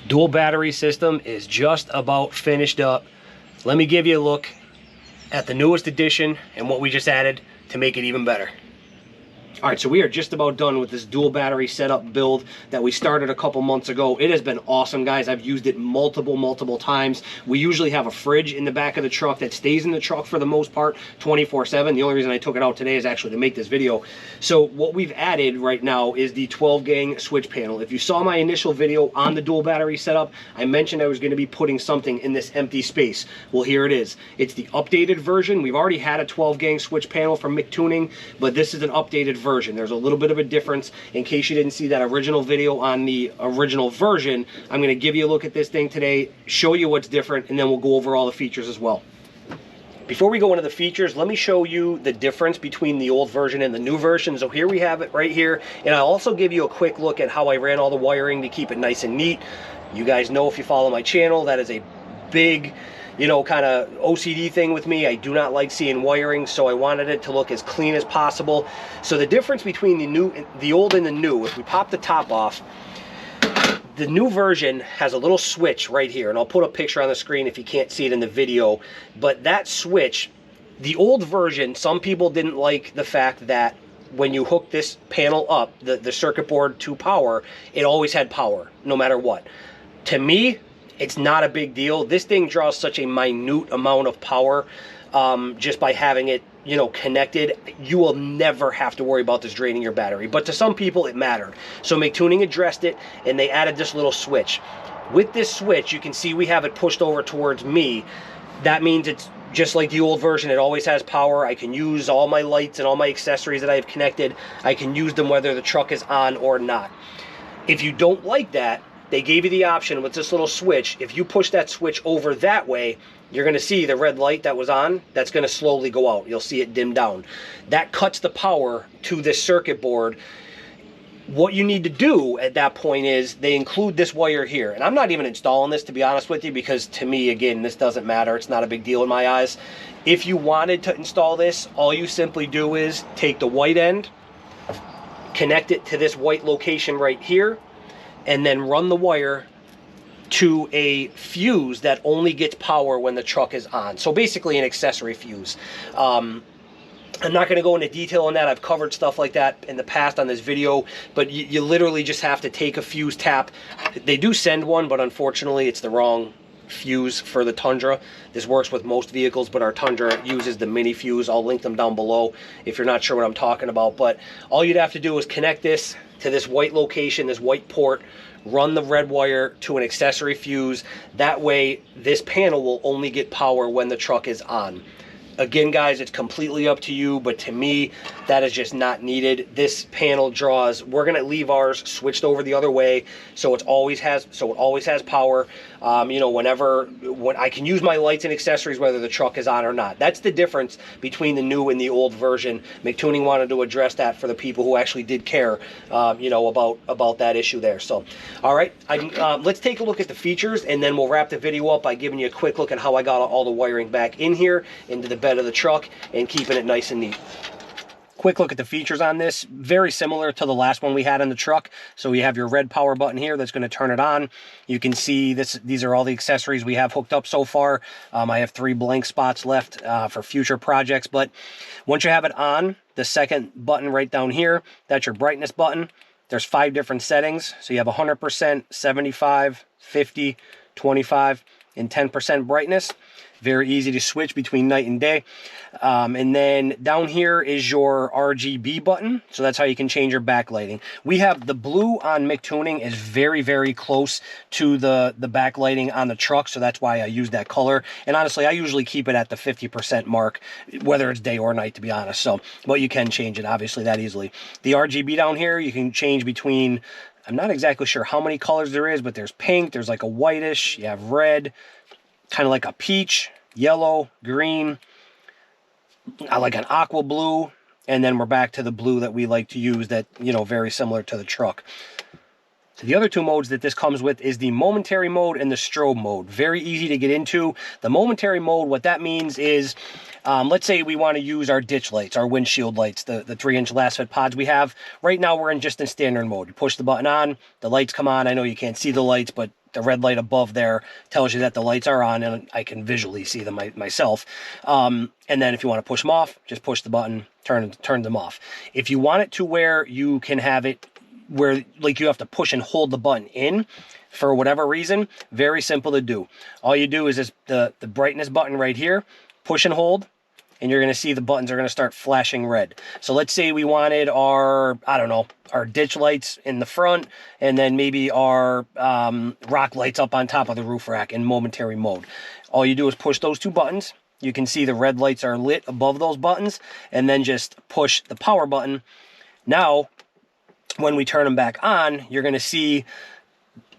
Dual battery system is just about finished up. Let me give you a look at the newest addition and what we just added to make it even better. All right, so we are just about done with this dual battery setup build that we started a couple months ago. It has been awesome, guys. I've used it multiple times. We usually have a fridge in the back of the truck that stays in the truck for the most part 24/7. The only reason I took it out today is actually to make this video. So what we've added right now is the 12-gang switch panel. If you saw my initial video on the dual battery setup, I mentioned I was going to be putting something in this empty space. Well, here it is. It's the updated version. We've already had a 12-gang switch panel from MicTuning, but this is an updated version. There's a little bit of a difference. In case you didn't see that original video on the original version, I'm going to give you a look at this thing today, show you what's different, and then we'll go over all the features as well. Before we go into the features, let me show you the difference between the old version and the new version. So here we have it right here, and I'll also give you a quick look at how I ran all the wiring to keep it nice and neat. You guys know, if you follow my channel, that is a big, you know, kind of OCD thing with me. I do not like seeing wiring, so I wanted it to look as clean as possible. So the difference between the old and the new, if we pop the top off, the new version has a little switch right here, and I'll put a picture on the screen if you can't see it in the video. But that switch, the old version, some people didn't like the fact that when you hook this panel up, the circuit board to power, it always had power, no matter what. To me, it's not a big deal. This thing draws such a minute amount of power just by having it, you know, connected. You will never have to worry about this draining your battery. But to some people, it mattered. So MicTuning addressed it, and they added this little switch. With this switch, you can see we have it pushed over towards me. That means it's just like the old version. It always has power. I can use all my lights and all my accessories that I have connected. I can use them whether the truck is on or not. If you don't like that, they gave you the option with this little switch. If you push that switch over that way, you're going to see the red light that was on, that's going to slowly go out. You'll see it dim down. That cuts the power to this circuit board. What you need to do at that point is they include this wire here. And I'm not even installing this, to be honest with you, because to me, again, this doesn't matter. It's not a big deal in my eyes. If you wanted to install this, all you simply do is take the white end, connect it to this white location right here, and then run the wire to a fuse that only gets power when the truck is on. So basically an accessory fuse. I'm not going to go into detail on that. I've covered stuff like that in the past on this video, but you literally just have to take a fuse tap. They do send one, but unfortunately it's the wrong fuse for the Tundra. This works with most vehicles, but our Tundra uses the mini fuse. I'll link them down below if you're not sure what I'm talking about. But all you'd have to do is connect this to this white location, this white port, run the red wire to an accessory fuse. That way, this panel will only get power when the truck is on. Again, guys, it's completely up to you, but to me, that is just not needed. This panel draws, we're gonna leave ours switched over the other way, so it always has power. You know, when I can use my lights and accessories whether the truck is on or not. That's the difference between the new and the old version. MicTuning wanted to address that for the people who actually did care, you know, about that issue there. So, all right, let's take a look at the features, and then we'll wrap the video up by giving you a quick look at how I got all the wiring back in here into the bed of the truck and keeping it nice and neat. Quick look at the features on this. Very similar to the last one we had in the truck. So you have your red power button here that's going to turn it on. You can see these are all the accessories we have hooked up so far. I have 3 blank spots left for future projects, but once you have it on, the second button right down here, that's your brightness button. There's 5 different settings. So you have 100%, 75, 50, 25, and 10% brightness. Very easy to switch between night and day. And then down here is your RGB button. So that's how you can change your backlighting. We have the blue on MicTuning is very close to the backlighting on the truck. So that's why I use that color. And honestly, I usually keep it at the 50% mark, whether it's day or night, to be honest. So, but you can change it obviously that easily. The RGB down here, you can change between, I'm not exactly sure how many colors there is, but there's pink, there's like a whitish, you have red, kind of like a peach, yellow, green, I like an aqua blue, and then we're back to the blue that we like to use that, you know, very similar to the truck. So the other 2 modes that this comes with is the momentary mode and the strobe mode. Very easy to get into. The momentary mode, what that means is, let's say we want to use our ditch lights, our windshield lights, the 3-inch last fit pods we have. Right now we're just in standard mode. You push the button on, the lights come on. I know you can't see the lights, but red light above there tells you that the lights are on, and I can visually see them myself. And then if you want to push them off, just push the button, turn them off. If you want it to where you can have it where like you have to push and hold the button in for whatever reason, very simple to do. All you do is this, the brightness button right here, push and hold, and you're going to see the buttons are going to start flashing red. So let's say we wanted our, I don't know, our ditch lights in the front, and then maybe our rock lights up on top of the roof rack in momentary mode. All you do is push those two buttons. You can see the red lights are lit above those buttons, and then just push the power button. Now, when we turn them back on, you're going to see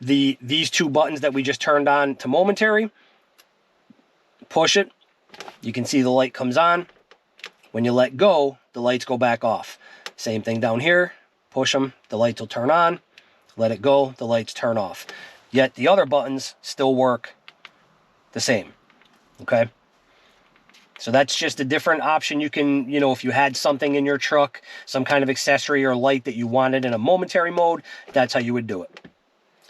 these two buttons that we just turned on to momentary. Push it. You can see the light comes on. When you let go, the lights go back off. Same thing down here. Push them, the lights will turn on. Let it go, the lights turn off. Yet the other buttons still work the same. Okay? So that's just a different option. You can, you know, if you had something in your truck, some kind of accessory or light that you wanted in a momentary mode, that's how you would do it.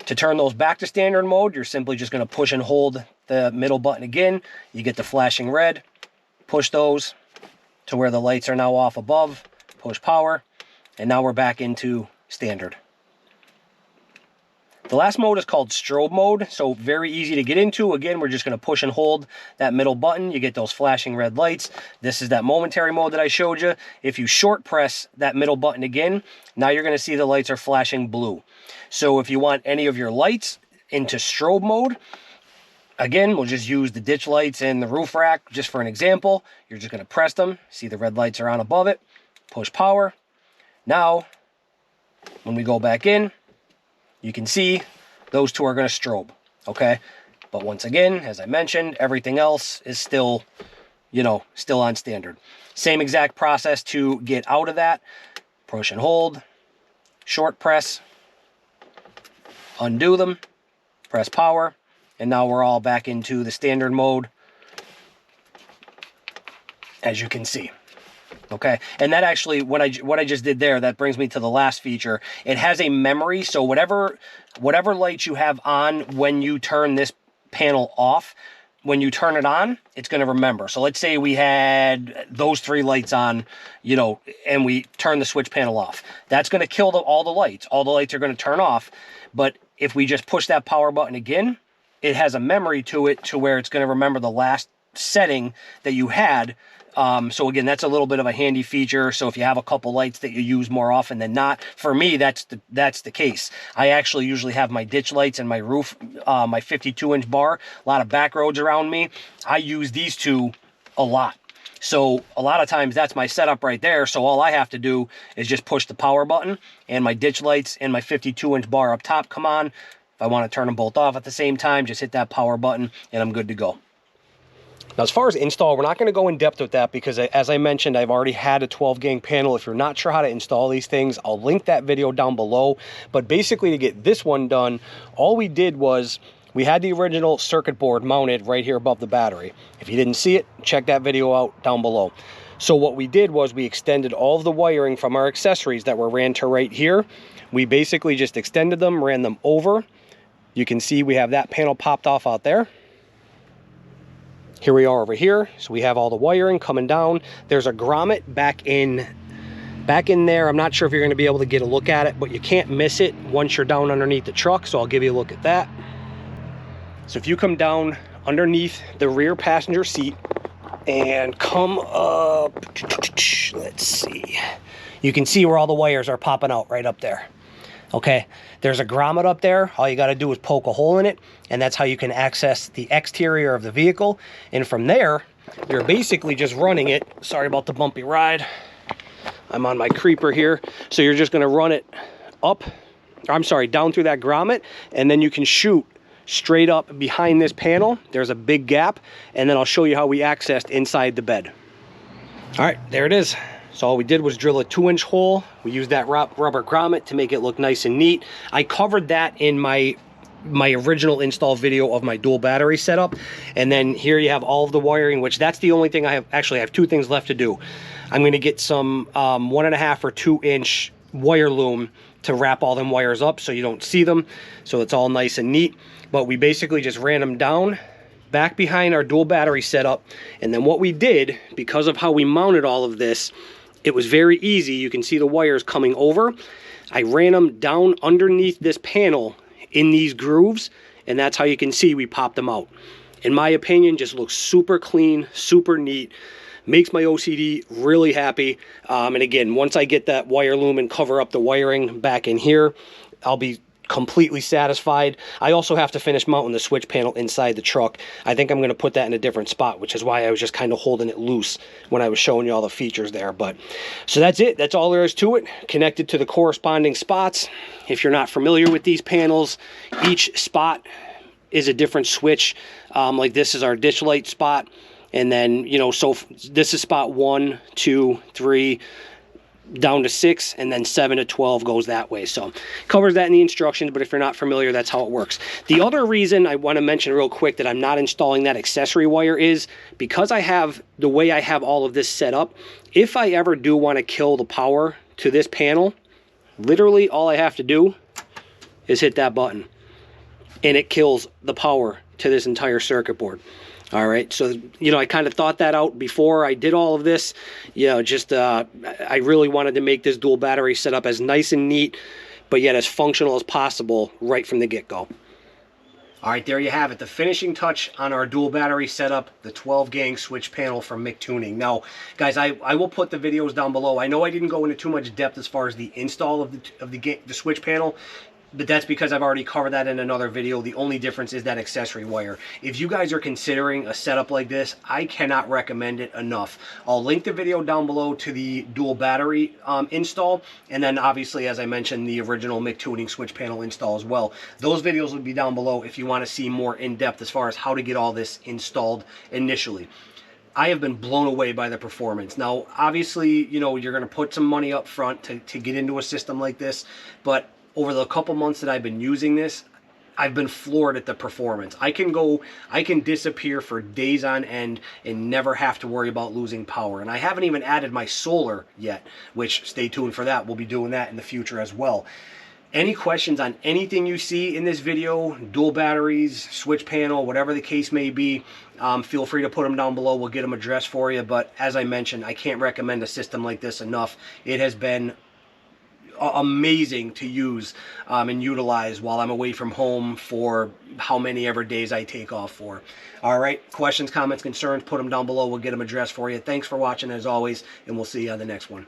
To turn those back to standard mode, you're simply just going to push and hold the middle button again. You get the flashing red. Push those to where the lights are now off above. Push power. And now we're back into standard. The last mode is called strobe mode, so very easy to get into. Again, we're just going to push and hold that middle button. You get those flashing red lights. This is that momentary mode that I showed you. If you short press that middle button again, now you're going to see the lights are flashing blue. So if you want any of your lights into strobe mode, again, we'll just use the ditch lights and the roof rack just for an example. You're just going to press them. See the red lights are on above it. Push power. Now, when we go back in, you can see those two are going to strobe, okay? But once again, as I mentioned, everything else is still, you know, still on standard. Same exact process to get out of that. Push and hold, short press, undo them, press power, and now we're all back into the standard mode, as you can see. Okay, and that actually, what I just did there, that brings me to the last feature. It has a memory, so whatever lights you have on when you turn this panel off, when you turn it on, it's going to remember. So let's say we had those three lights on, you know, and we turn the switch panel off. That's going to kill all the lights. All the lights are going to turn off. But if we just push that power button again, it has a memory to it to where it's going to remember the last setting that you had. So again, that's a little bit of a handy feature. So if you have a couple lights that you use more often than not, for me, that's the case. I actually usually have my ditch lights and my roof, my 52-inch bar, a lot of back roads around me. I use these two a lot. So a lot of times that's my setup right there. So all I have to do is just push the power button and my ditch lights and my 52-inch bar up top come on. If I want to turn them both off at the same time, just hit that power button and I'm good to go. Now, as far as install, we're not going to go in depth with that because, as I mentioned, I've already had a 12-gang panel. If you're not sure how to install these things, I'll link that video down below. But basically, to get this one done, all we did was we had the original circuit board mounted right here above the battery. If you didn't see it, check that video out down below. So what we did was we extended all of the wiring from our accessories that were ran to right here. We basically just extended them, ran them over. You can see we have that panel popped off out there. Here we are over here, so we have all the wiring coming down. There's a grommet back in there. I'm not sure if you're going to be able to get a look at it, but you can't miss it once you're down underneath the truck, so I'll give you a look at that. So if you come down underneath the rear passenger seat and come up, let's see, you can see where all the wires are popping out right up there. Okay, there's a grommet up there. All you got to do is poke a hole in it, and that's how you can access the exterior of the vehicle. And from there, you're basically just running it. Sorry about the bumpy ride. I'm on my creeper here. So you're just going to run it up, down through that grommet, and then you can shoot straight up behind this panel. There's a big gap, and then I'll show you how we accessed inside the bed. All right, there it is. So all we did was drill a 2-inch hole. We used that rubber grommet to make it look nice and neat. I covered that in my original install video of my dual battery setup. And then here you have all of the wiring, which that's the only thing I have. Actually, I have two things left to do. I'm going to get some 1.5 or 2-inch wire loom to wrap all them wires up so you don't see them, so it's all nice and neat. But we basically just ran them down back behind our dual battery setup, and then what we did, because of how we mounted all of this, it was very easy. You can see the wires coming over. I ran them down underneath this panel in these grooves, and that's how you can see we popped them out. In my opinion, just looks super clean, super neat. Makes my OCD really happy. And again, once I get that wire loom and cover up the wiring back in here, I'll be completely satisfied. I also have to finish mounting the switch panel inside the truck. I think I'm going to put that in a different spot, which is why I was just kind of holding it loose when I was showing you all the features there. But so that's it. That's all there is to it. Connected to the corresponding spots. If you're not familiar with these panels, each spot is a different switch. Like this is our ditch light spot. And then, you know, so this is spot 1, 2, 3, down to 6, and then 7 to 12 goes that way. So covers that in the instructions, but if you're not familiar, that's how it works. The other reason I want to mention real quick that I'm not installing that accessory wire is because I have the way I have all of this set up. If I ever do want to kill the power to this panel, literally all I have to do is hit that button, and it kills the power to this entire circuit board. All right, so, you know, I kind of thought that out before I did all of this. You know, just I really wanted to make this dual battery setup as nice and neat, but yet as functional as possible right from the get-go. All right, there you have it. The finishing touch on our dual battery setup, the 12-gang switch panel from MicTuning. Now, guys, I will put the videos down below. I know I didn't go into too much depth as far as the install of the switch panel, but that's because I've already covered that in another video. The only difference is that accessory wire. If you guys are considering a setup like this, I cannot recommend it enough. I'll link the video down below to the dual battery install, and then obviously, as I mentioned, the original MicTuning switch panel install as well. Those videos will be down below if you want to see more in depth as far as how to get all this installed initially. I have been blown away by the performance. Now, obviously, you know, you're going to put some money up front to get into a system like this, but over the couple months that I've been using this, I've been floored at the performance. I can disappear for days on end and never have to worry about losing power. And I haven't even added my solar yet, which, stay tuned for that. We'll be doing that in the future as well. Any questions on anything you see in this video, dual batteries, switch panel, whatever the case may be, feel free to put them down below. We'll get them addressed for you. But as I mentioned, I can't recommend a system like this enough. It has been amazing to use and utilize while I'm away from home for how many ever days I take off for. All right, questions, comments, concerns, put them down below. We'll get them addressed for you. Thanks for watching as always, and we'll see you on the next one.